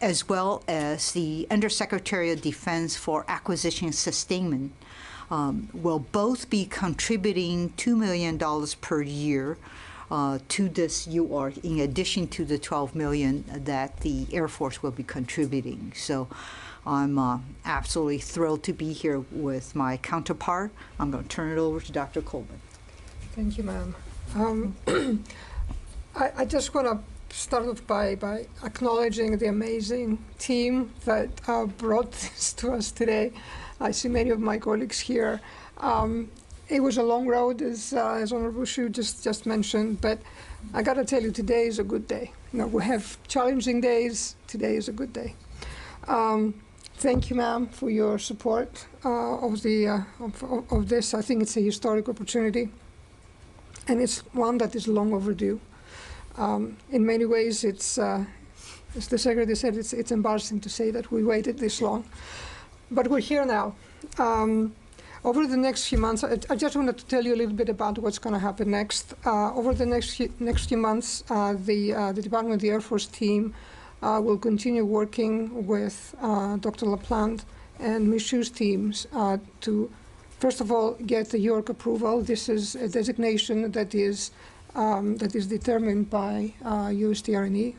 as well as the Undersecretary of Defense for Acquisition and Sustainment, will both be contributing $2 million per year to this UARC, in addition to the $12 million that the Air Force will be contributing. So I'm absolutely thrilled to be here with my counterpart. I'm going to turn it over to Dr. Coleman. Thank you, ma'am. I just want to start off by acknowledging the amazing team that brought this to us today. I see many of my colleagues here. It was a long road, as Honorable Shu just mentioned, but I got to tell you, today is a good day. You know, we have challenging days. Today is a good day. Thank you, ma'am, for your support of this. I think it's a historic opportunity, and it's one that is long overdue. In many ways, it's as the Secretary said, it's embarrassing to say that we waited this long, but we're here now. Over the next few months, I just wanted to tell you a little bit about what's going to happen next. Over the next few months, the Department of the Air Force team will continue working with Dr. LaPlante and Ms. Shu's teams to, first of all, get the UARC approval. This is a designation that is determined by USTR&E.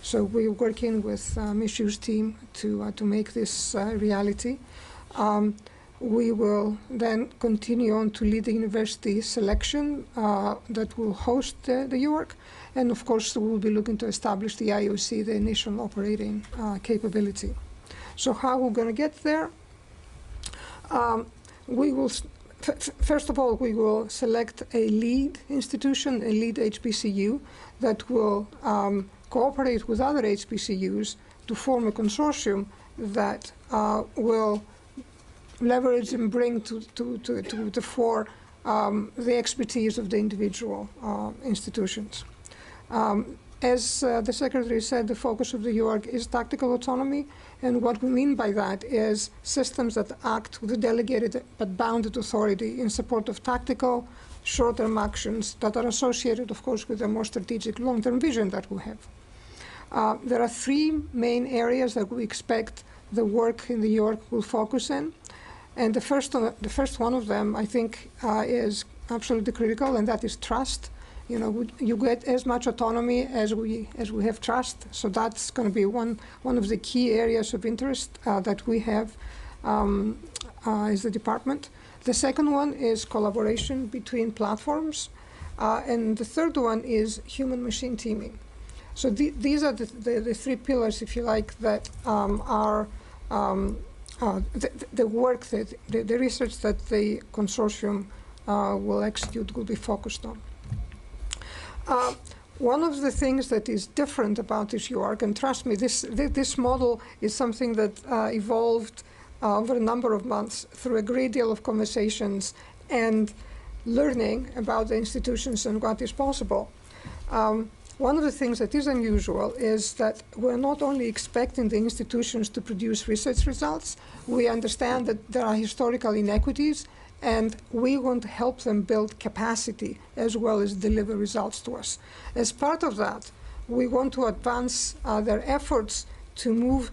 So we're working with Ms. Shu's team to make this reality. We will then continue on to lead the university selection that will host the UARC. And of course, we will be looking to establish the IOC, the initial operating capability. So how we're going to get there? We will, first of all, we will select a lead institution, a lead HBCU, that will cooperate with other HBCUs to form a consortium that will leverage and bring to the fore the expertise of the individual institutions. As the Secretary said, the focus of the UARC is tactical autonomy, and what we mean by that is systems that act with a delegated but bounded authority in support of tactical, short-term actions that are associated, of course, with a more strategic long-term vision that we have. There are three main areas that we expect the work in the UARC will focus in. And the first one of them, I think, is absolutely critical, and that is trust. You know, you get as much autonomy as we have trust. So that's going to be one of the key areas of interest that we have as the department. The second one is collaboration between platforms, and the third one is human-machine teaming. So these are the three pillars, if you like, that are the work, the research that the consortium will execute will be focused on. One of the things that is different about this UARC, and trust me, this model is something that evolved over a number of months through a great deal of conversations and learning about the institutions and what is possible. One of the things that is unusual is that we're not only expecting the institutions to produce research results, we understand that there are historical inequities, and we want to help them build capacity as well as deliver results to us. As part of that, we want to advance their efforts to move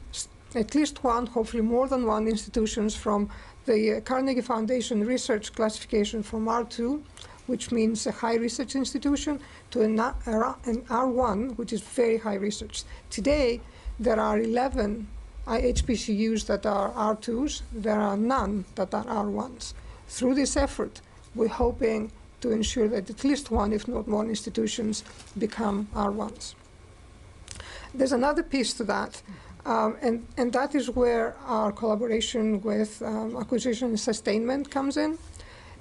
at least one, hopefully more than one, institutions from the Carnegie Foundation research classification from R2, which means a high research institution, to an R1, which is very high research. Today, there are 11 HBCUs that are R2s. There are none that are R1s. Through this effort, we're hoping to ensure that at least one, if not more, institutions become R1s. There's another piece to that, and that is where our collaboration with acquisition and sustainment comes in.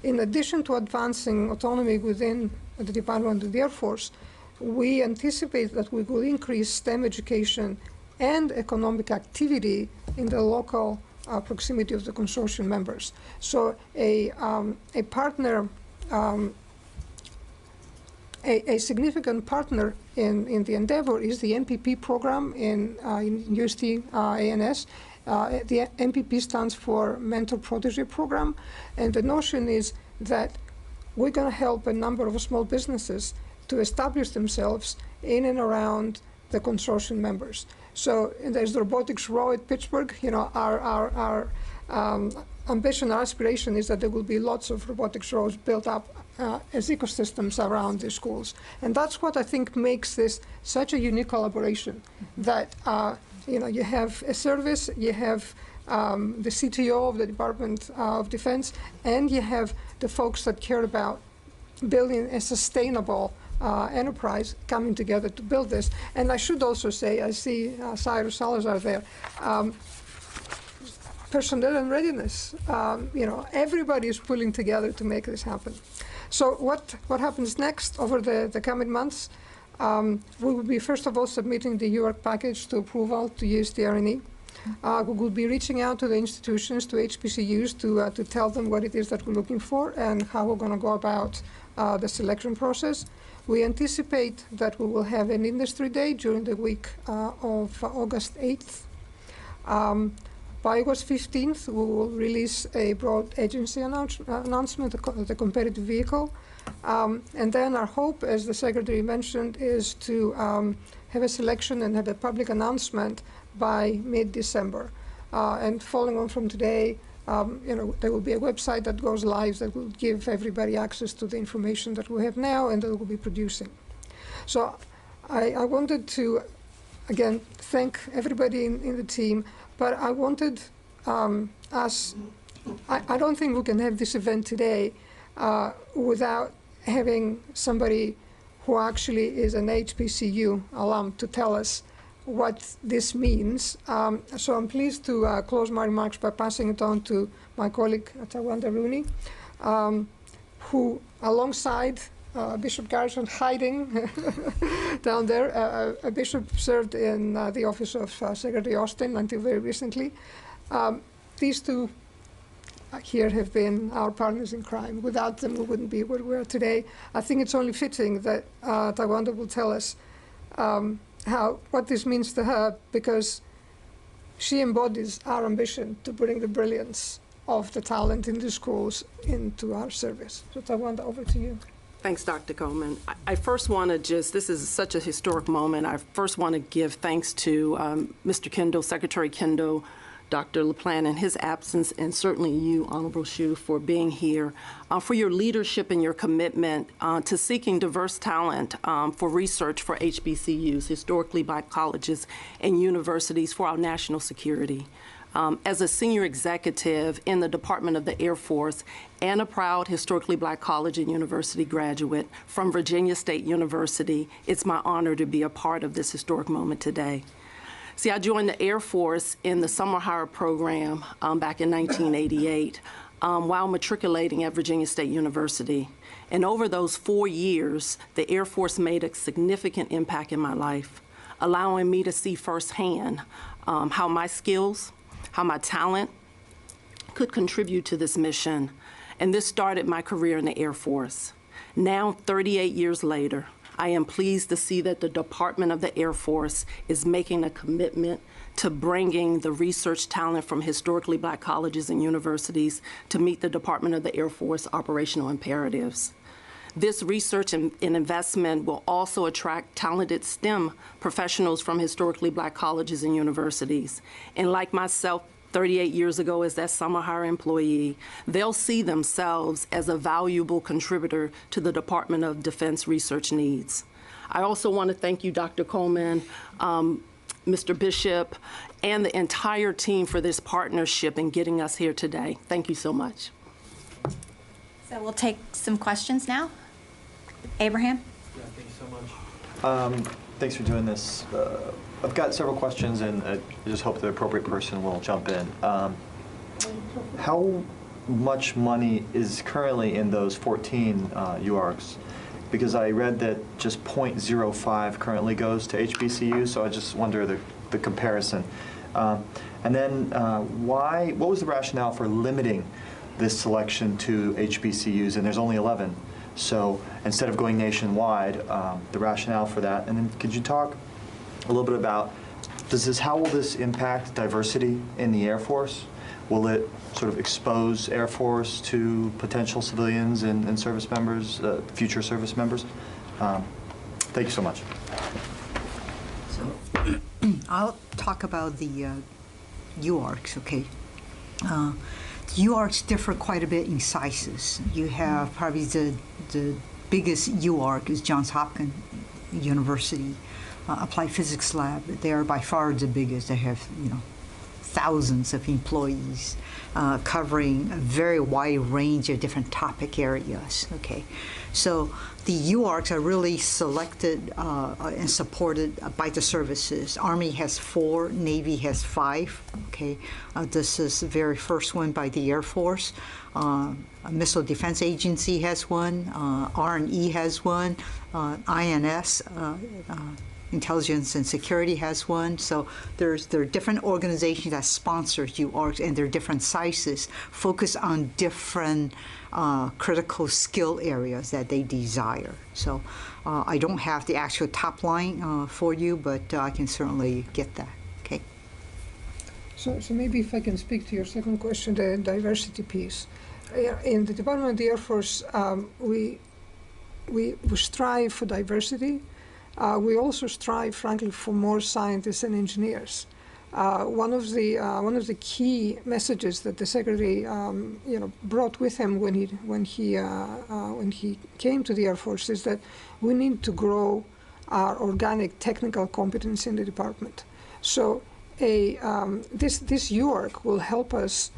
In addition to advancing autonomy within the Department of the Air Force, we anticipate that we will increase STEM education and economic activity in the local proximity of the consortium members. So a partner, a significant partner in the endeavor is the MPP program in UST ANS. The MPP stands for Mentor Protege Program, and the notion is that we're going to help a number of small businesses to establish themselves in and around the consortium members. So there's the robotics row at Pittsburgh. You know, our ambition, our aspiration is that there will be lots of robotics rows built up as ecosystems around the schools. And that's what I think makes this such a unique collaboration, that you know, you have a service, you have the CTO of the Department of Defense, and you have the folks that care about building a sustainable enterprise coming together to build this. And I should also say, I see Cyrus Salazar there, personnel and readiness. You know, everybody is pulling together to make this happen. So what happens next over the coming months? We will be, first of all, submitting the UARC package to approval to use the R&E. We will be reaching out to the institutions, to HBCUs, to tell them what it is that we're looking for and how we're going to go about the selection process. We anticipate that we will have an industry day during the week of August 8th. By August 15th, we will release a broad agency announcement, the competitive vehicle. And then our hope, as the Secretary mentioned, is to have a selection and have a public announcement by mid-December. And following on from today, you know, there will be a website that goes live that will give everybody access to the information that we have now and that we'll be producing. So I wanted to, again, thank everybody in the team, but I wanted us, I don't think we can have this event today without having somebody who actually is an HBCU alum to tell us what this means. So I'm pleased to close my remarks by passing it on to my colleague, Tawanda Rooney, who, alongside Bishop Garrison, hiding down there, a bishop served in the office of Secretary Austin until very recently. These two here have been our partners in crime. Without them, we wouldn't be where we are today. I think it's only fitting that Tawanda will tell us what this means to her, because she embodies our ambition to bring the brilliance of the talent in the schools into our service. So Tawanda, over to you. Thanks, Dr. Coleman. I first want to this is such a historic moment. I first want to give thanks to Mr. Kendall, Secretary Kendall, Dr. LaPlante in his absence, and certainly you, Honorable Shu, for being here, for your leadership and your commitment to seeking diverse talent for research for HBCUs, historically black colleges and universities, for our national security. As a senior executive in the Department of the Air Force and a proud historically black college and university graduate from Virginia State University, it's my honor to be a part of this historic moment today. See, I joined the Air Force in the summer hire program back in 1988 while matriculating at Virginia State University. And over those 4 years, the Air Force made a significant impact in my life, allowing me to see firsthand how my skills, how my talent could contribute to this mission. And this started my career in the Air Force. Now, 38 years later, I am pleased to see that the Department of the Air Force is making a commitment to bringing the research talent from historically black colleges and universities to meet the Department of the Air Force operational imperatives. This research and investment will also attract talented STEM professionals from historically black colleges and universities. And like myself, 38 years ago as that summer hire employee, they'll see themselves as a valuable contributor to the Department of Defense research needs. I also want to thank you, Dr. Coleman, Mr. Bishop, and the entire team for this partnership in getting us here today. Thank you so much. So we'll take some questions now. Abraham? Yeah, thank you so much. Thanks for doing this. I've got several questions, and I just hope the appropriate person will jump in. How much money is currently in those 14 UARCs? Because I read that just 0.05 currently goes to HBCUs, so I just wonder the comparison. And then what was the rationale for limiting this selection to HBCUs, and there's only 11? So instead of going nationwide, the rationale for that. And then could you talk a little bit about how will this impact diversity in the Air Force? Will it sort of expose Air Force to potential civilians and service members, future service members? Thank you so much. So I'll talk about the UARCs, okay? UARCs differ quite a bit in sizes. You have probably the biggest UARC is Johns Hopkins University Applied Physics Lab. They are by far the biggest. They have, thousands of employees covering a very wide range of different topic areas, okay? So the UARCs are really selected and supported by the services. Army has 4, Navy has 5, okay? This is the very first one by the Air Force. Missile Defense Agency has one, R&E has one, INS, Intelligence and Security has one. So there are different organizations that sponsor UARCs, and they're different sizes, focus on different critical skill areas that they desire. So I don't have the actual top line for you, but I can certainly get that. Okay. So maybe if I can speak to your second question, the diversity piece. In the Department of the Air Force, we strive for diversity. We also strive, frankly, for more scientists and engineers. One of the key messages that the Secretary, brought with him when he came to the Air Force is that we need to grow our organic technical competence in the department. So this UARC will help us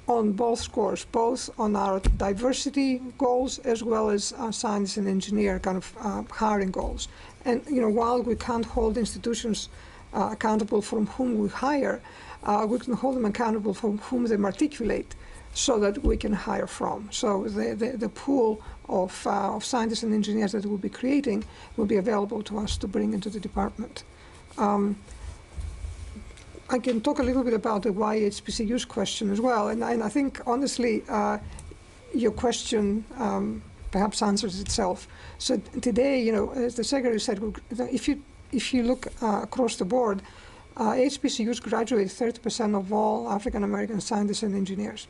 on both scores, both on our diversity goals as well as our science and engineer kind of hiring goals. And while we can't hold institutions accountable from whom we hire, we can hold them accountable from whom they articulate, so that we can hire from. So the pool of scientists and engineers that we'll be creating will be available to us to bring into the department. I can talk a little bit about the why HBCUs question as well, and I think honestly your question perhaps answers itself. So today, as the Secretary said, if you look across the board, HBCUs graduate 30% of all African American scientists and engineers.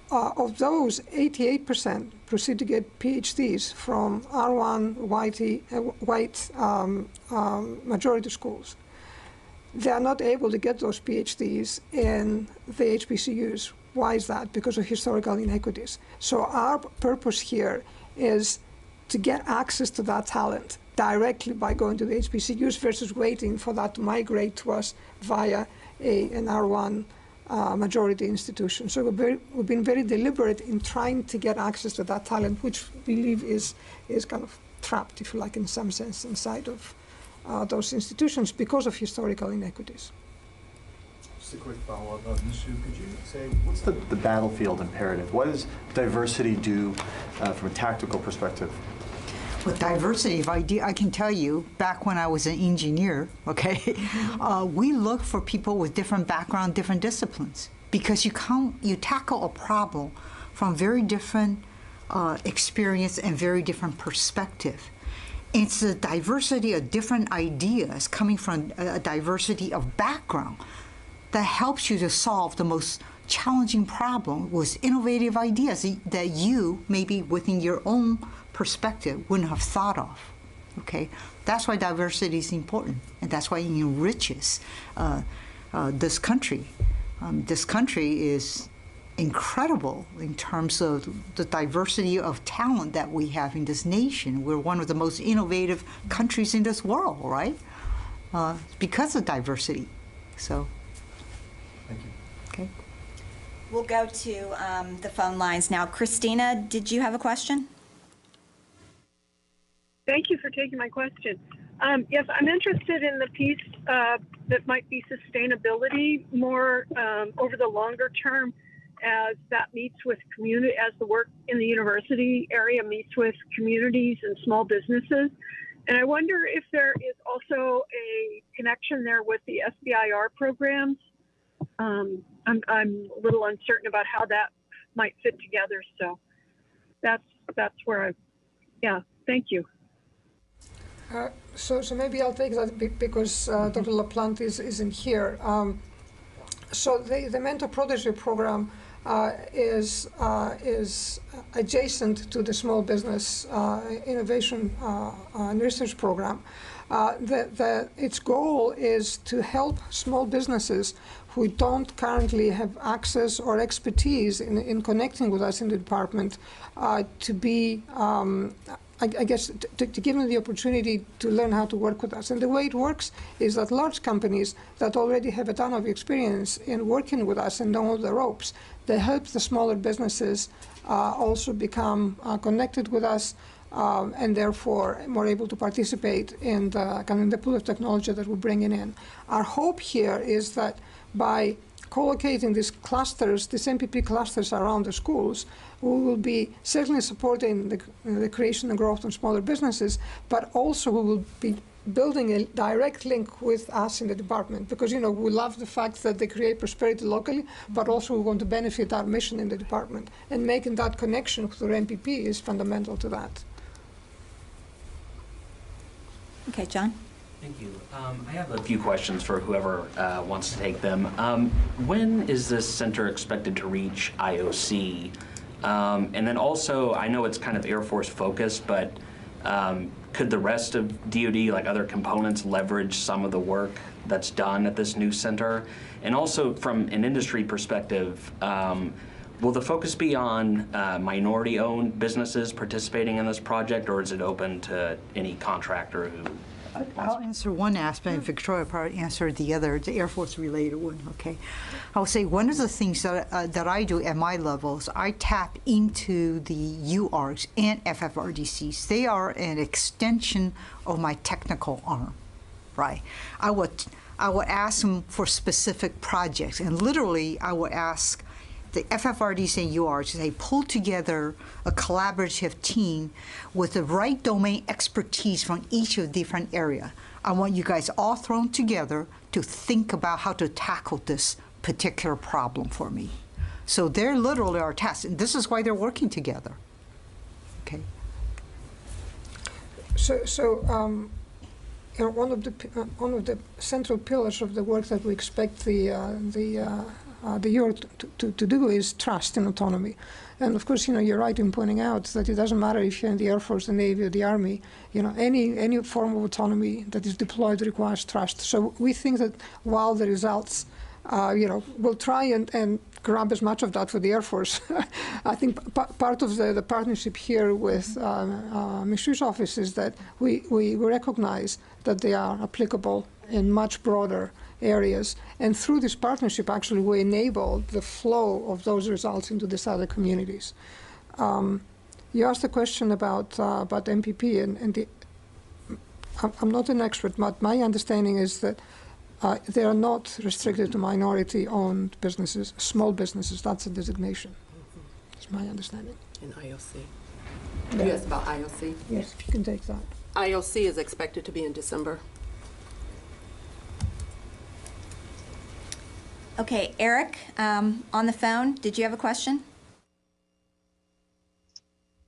Of those, 88% proceed to get PhDs from R1 white majority schools. They are not able to get those PhDs in the HBCUs. Why is that? Because of historical inequities. So our purpose here is to get access to that talent directly by going to the HBCUs versus waiting for that to migrate to us via an R1 majority institution. So we've been very deliberate in trying to get access to that talent, which we believe is kind of trapped, if you like, in some sense, inside of those institutions because of historical inequities. Just a quick follow-up. Ms. Hsu, could you say, what's the battlefield imperative? What does diversity do from a tactical perspective? With diversity, I can tell you, back when I was an engineer, okay, we look for people with different background, different disciplines, because you tackle a problem from very different experience and very different perspective. It's a diversity of different ideas coming from a diversity of background that helps you to solve the most challenging problem with innovative ideas that you, maybe within your own perspective, wouldn't have thought of, okay? That's why diversity is important, and that's why it enriches this country. This country is incredible in terms of the diversity of talent that we have in this nation. We're one of the most innovative countries in this world, right? Because of diversity. So, Thank you. okay. We'll go to the phone lines now. Christina, did you have a question? Thank you for taking my question. Yes, I'm interested in the piece that might be sustainability more over the longer term, as that meets with community, as the work in the university area meets with communities and small businesses. And I wonder if there is also a connection there with the SBIR programs. I'm a little uncertain about how that might fit together. So that's where thank you. So maybe I'll take that because Dr. LaPlante isn't here. So the mentor-protege program is adjacent to the small business innovation and research program. Its goal is to help small businesses who don't currently have access or expertise in connecting with us in the department to be, I guess, to give them the opportunity to learn how to work with us. And the way it works is that large companies that already have a ton of experience in working with us and know all the ropes, they help the smaller businesses also become connected with us and therefore more able to participate in the, kind of the pool of technology that we're bringing in. Our hope here is that by co-locating these clusters, these MPP clusters around the schools, we will be certainly supporting the creation and growth of smaller businesses, but also we will be building a direct link with us in the department, because, you know, we love the fact that they create prosperity locally, but also we want to benefit our mission in the department, and making that connection through MPP is fundamental to that. Okay, John? Thank you. I have a few questions for whoever wants to take them. When is this center expected to reach IOC? And then also, I know it's kind of Air Force focused, but could the rest of DoD, like other components, leverage some of the work that's done at this new center? And also, from an industry perspective, will the focus be on minority-owned businesses participating in this project, or is it open to any contractor who? I'll answer one aspect, and Victoria probably answered the other, the Air Force-related one, okay? I'll say one of the things that I do at my levels, I tap into the UARCs and FFRDCs. They are an extension of my technical arm, right? I would ask them for specific projects, and literally I would ask the FFRDC and UARCs, they pull together a collaborative team with the right domain expertise from each of the different area. I want you guys all thrown together to think about how to tackle this particular problem for me. So they're literally our task, and this is why they're working together. Okay. So you know, one of the central pillars of the work that we expect the UARC to do is trust and autonomy. And of course, you know, you're right in pointing out that it doesn't matter if you're in the Air Force, the Navy, or the Army. You know, any form of autonomy that is deployed requires trust. So we think that while the results, you know, we'll try and grab as much of that for the Air Force. I think part of the partnership here with Ms. Shu's office is that we recognize that they are applicable in much broader areas. And through this partnership, actually, we enable the flow of those results into these other communities. You asked a question about MPP, and I'm not an expert, but my understanding is that they are not restricted to minority-owned businesses, small businesses. That's a designation. That's my understanding. In IOC. Yeah. You asked about IOC? Yes, you can take that. IOC is expected to be in December. Okay, Eric, on the phone, did you have a question?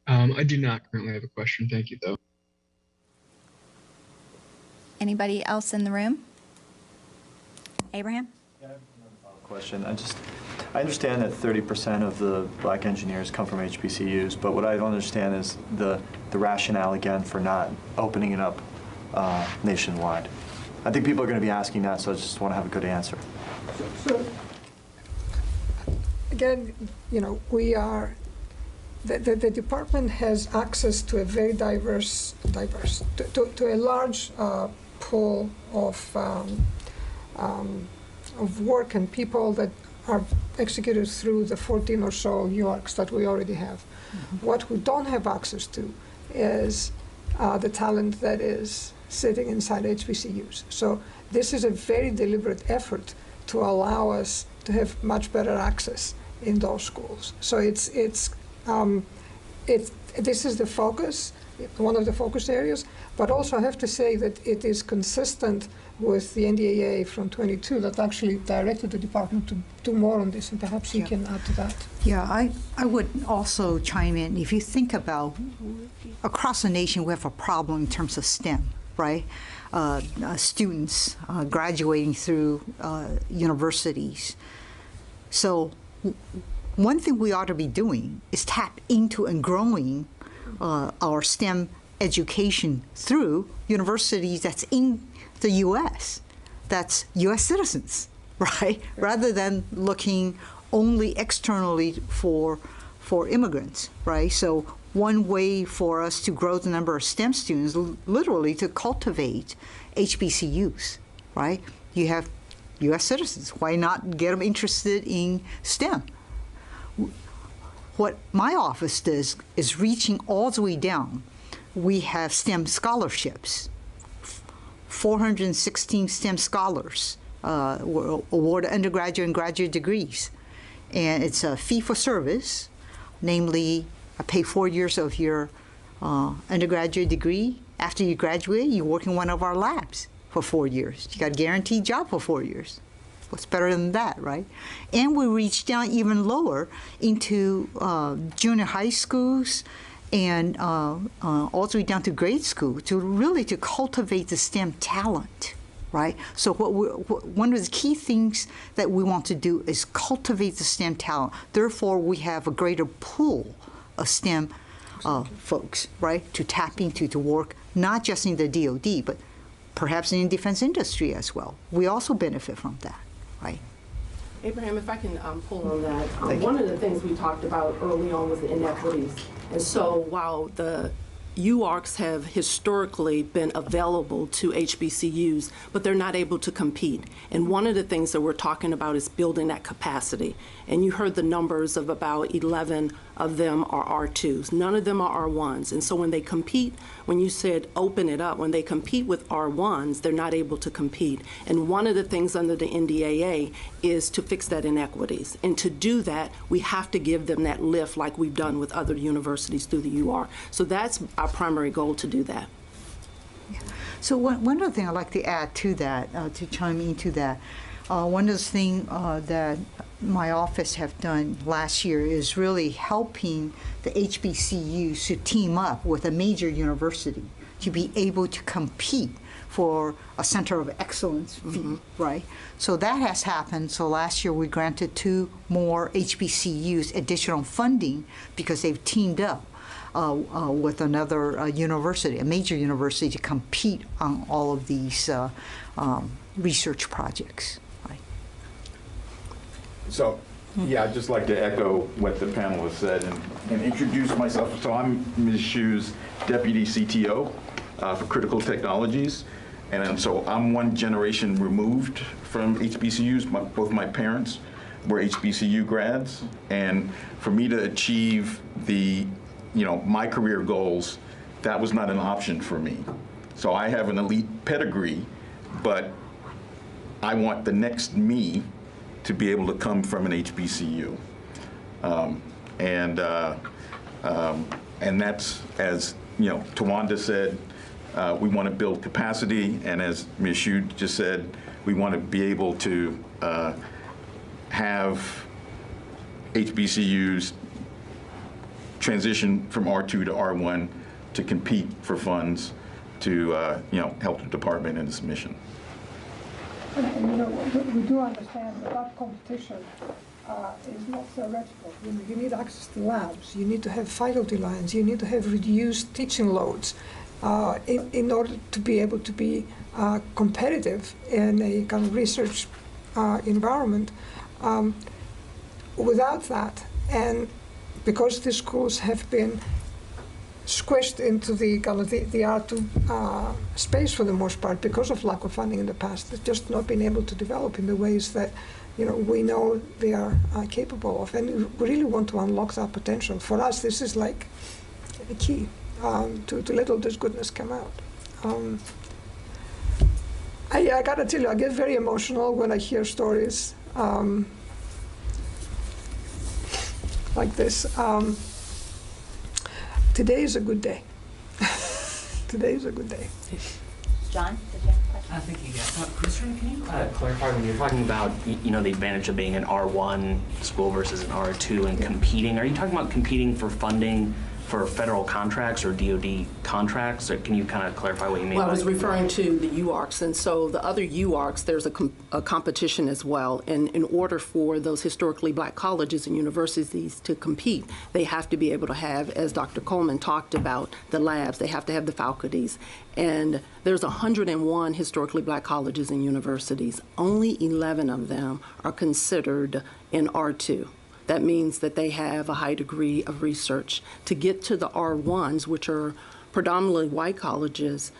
I do not currently have a question. Thank you, though. Anybody else in the room? Abraham? Yeah, I have another question. I understand that 30% of the black engineers come from HBCUs, but what I don't understand is the rationale, again, for not opening it up nationwide. I think people are going to be asking that, so I just want to have a good answer. So again, you know, we are, the department has access to a very diverse, to a large pool of work and people that are executed through the 14 or so UARCs that we already have. Mm-hmm. What we don't have access to is the talent that is sitting inside HBCUs. So this is a very deliberate effort to allow us to have much better access in those schools. So this is the focus, one of the focus areas, but also I have to say that it is consistent with the NDAA from 22 that actually directed the department to do more on this, and perhaps he can add to that. Yeah, I would also chime in. If you think about across the nation, we have a problem in terms of STEM, right? Students graduating through universities. So one thing we ought to be doing is tap into and growing our STEM education through universities that's in the U.S., that's U.S. citizens, right? Rather than looking only externally for immigrants, right? So one way for us to grow the number of STEM students, literally to cultivate HBCUs, right? You have U.S. citizens. Why not get them interested in STEM? What my office does is reaching all the way down. We have STEM scholarships. 416 STEM scholars were awarded undergraduate and graduate degrees. And it's a fee for service, namely, I pay 4 years of your undergraduate degree. After you graduate, you work in one of our labs for 4 years. You got a guaranteed job for 4 years. What's better than that, right? And we reach down even lower into junior high schools and all the way down to grade school to cultivate the STEM talent, right? So one of the key things that we want to do is cultivate the STEM talent. Therefore, we have a greater pool of STEM folks, right, to tap into, to work not just in the DoD, but perhaps in the defense industry as well. We also benefit from that, right? Abraham, if I can pull on that, one of the things we talked about early on was the inequities. And so while the UARCs have historically been available to HBCUs, but they're not able to compete. And one of the things that we're talking about is building that capacity. And you heard the numbers of about 11 of them are R2s. None of them are R1s. And so when they compete, when you said open it up, when they compete with R1s, they're not able to compete. And one of the things under the NDAA is to fix that inequities. And to do that, we have to give them that lift like we've done with other universities through the UR. So that's our primary goal, to do that. Yeah. So one other thing I'd like to add to that, to chime into that, one of the things that my office have done last year is really helping the HBCUs to team up with a major university to be able to compete for a center of excellence fee, right? So that has happened. So last year we granted 2 more HBCUs additional funding because they've teamed up with another university, a major university, to compete on all of these research projects. Right? So, yeah, I'd just like to echo what the panel has said and introduce myself. So I'm Ms. Shu's Deputy CTO for Critical Technologies. And so I'm one generation removed from HBCUs. Both my parents were HBCU grads. And for me to achieve my career goals, that was not an option for me. So I have an elite pedigree, but I want the next me to be able to come from an HBCU. And that's, as Tawanda said, we want to build capacity, and as Ms. Shu just said, we want to be able to have HBCUs transition from R2 to R1 to compete for funds to help the department in its mission. And we do understand that competition is not theoretical. You need access to labs, you need to have faculty lines, you need to have reduced teaching loads in order to be able to be competitive in a kind of research environment. Without that, and because the schools have been squished into the kind of the R2 space for the most part because of lack of funding in the past, they've just not been able to develop in the ways that we know they are capable of, and we really want to unlock that potential. For us, this is like the key to let all this goodness come out. I gotta tell you, I get very emotional when I hear stories like this. Today is a good day. Today is a good day. John, did you have a question? Thank you. Christian, can you clarify when you're talking about the advantage of being an R1 school versus an R2 and competing? Are you talking about competing for funding for federal contracts or DoD contracts? Or can you kind of clarify what you mean? Well, I was by referring to the UARCs, and so the other UARCs, there's a competition as well. And in order for those historically black colleges and universities to compete, they have to be able to have, as Dr. Coleman talked about, the labs. They have to have the faculties. And there's 101 historically black colleges and universities. Only 11 of them are considered in R2. That means that they have a high degree of research. To get to the R1s, which are predominantly white colleges,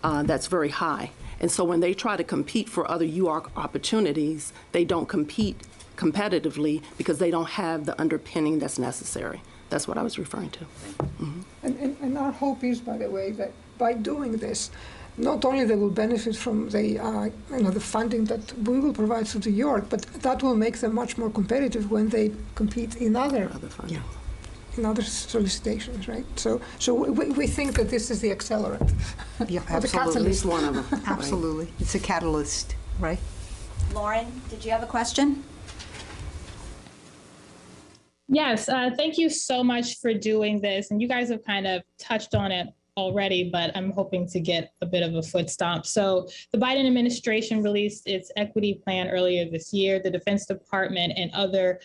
that's very high. And so when they try to compete for other UARC opportunities, they don't compete competitively because they don't have the underpinning that's necessary. That's what I was referring to. Mm-hmm. And our hope is, by the way, that by doing this, not only they will benefit from the the funding that we will provide to New York, but that will make them much more competitive when they compete in other funding. In other solicitations, right? So we think that this is the accelerant. Yeah, or the absolutely. At catalyst. least one of them. Absolutely. It's a catalyst, right? Lauren, did you have a question? Yes, thank you so much for doing this. And you guys have kind of touched on it already, but I'm hoping to get a bit of a foot stomp. So the Biden administration released its equity plan earlier this year. The Defense Department and other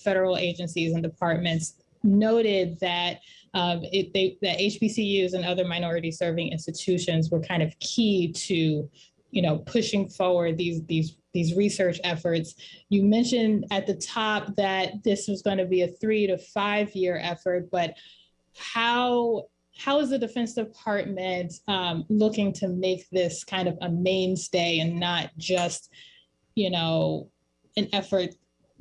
federal agencies and departments noted that that HBCUs and other minority serving institutions were kind of key to, pushing forward these research efforts. You mentioned at the top that this was going to be a 3 to 5 year effort, but how is the Defense Department looking to make this kind of a mainstay and not just, an effort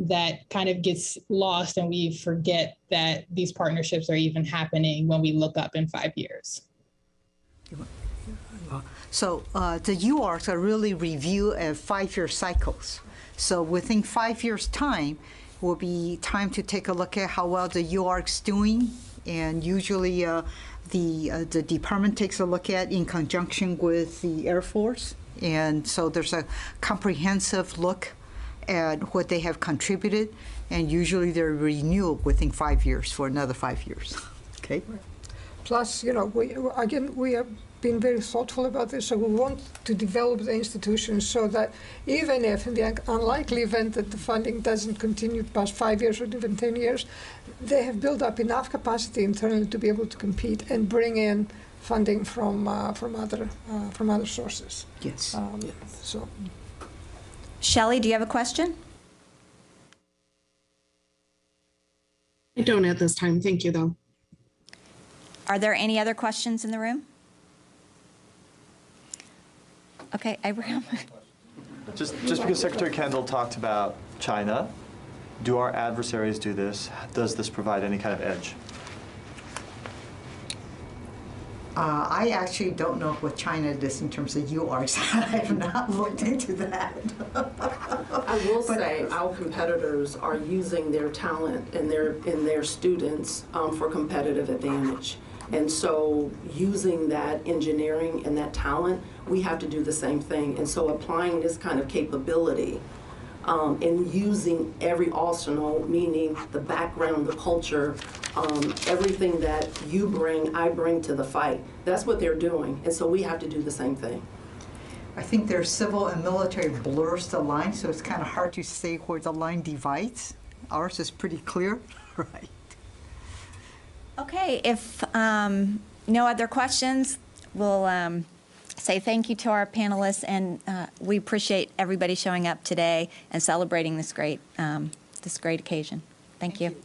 that kind of gets lost and we forget that these partnerships are even happening when we look up in 5 years? So the UARCs are really reviewed at 5-year cycles. So within 5 years' time will be time to take a look at how well the UARC's doing, and usually the department takes a look at in conjunction with the Air Force, and so there's a comprehensive look at what they have contributed, and usually they're renewed within 5 years for another 5 years. Okay. Plus, we have been very thoughtful about this, so we want to develop the institutions so that even if in the unlikely event that the funding doesn't continue past 5 years or even 10 years, they have built up enough capacity internally to be able to compete and bring in funding from other sources. Yes. So, Shelley, do you have a question? I don't at this time. Thank you, though. Are there any other questions in the room? Okay, Abraham. Just because Secretary Kendall talked about China, do our adversaries do this? Does this provide any kind of edge? I actually don't know what China does in terms of UARCs. I have not looked into that. I will say our competitors are using their talent and their students for competitive advantage. And so using that engineering and that talent, we have to do the same thing. And so applying this kind of capability and using every arsenal, meaning the background, the culture, everything that you bring, I bring to the fight. That's what they're doing. And so we have to do the same thing. I think their civil and military blurs the line, so it's kind of hard to say where the line divides. Ours is pretty clear, right? Okay, if no other questions, we'll say thank you to our panelists, and we appreciate everybody showing up today and celebrating this great occasion. Thank you.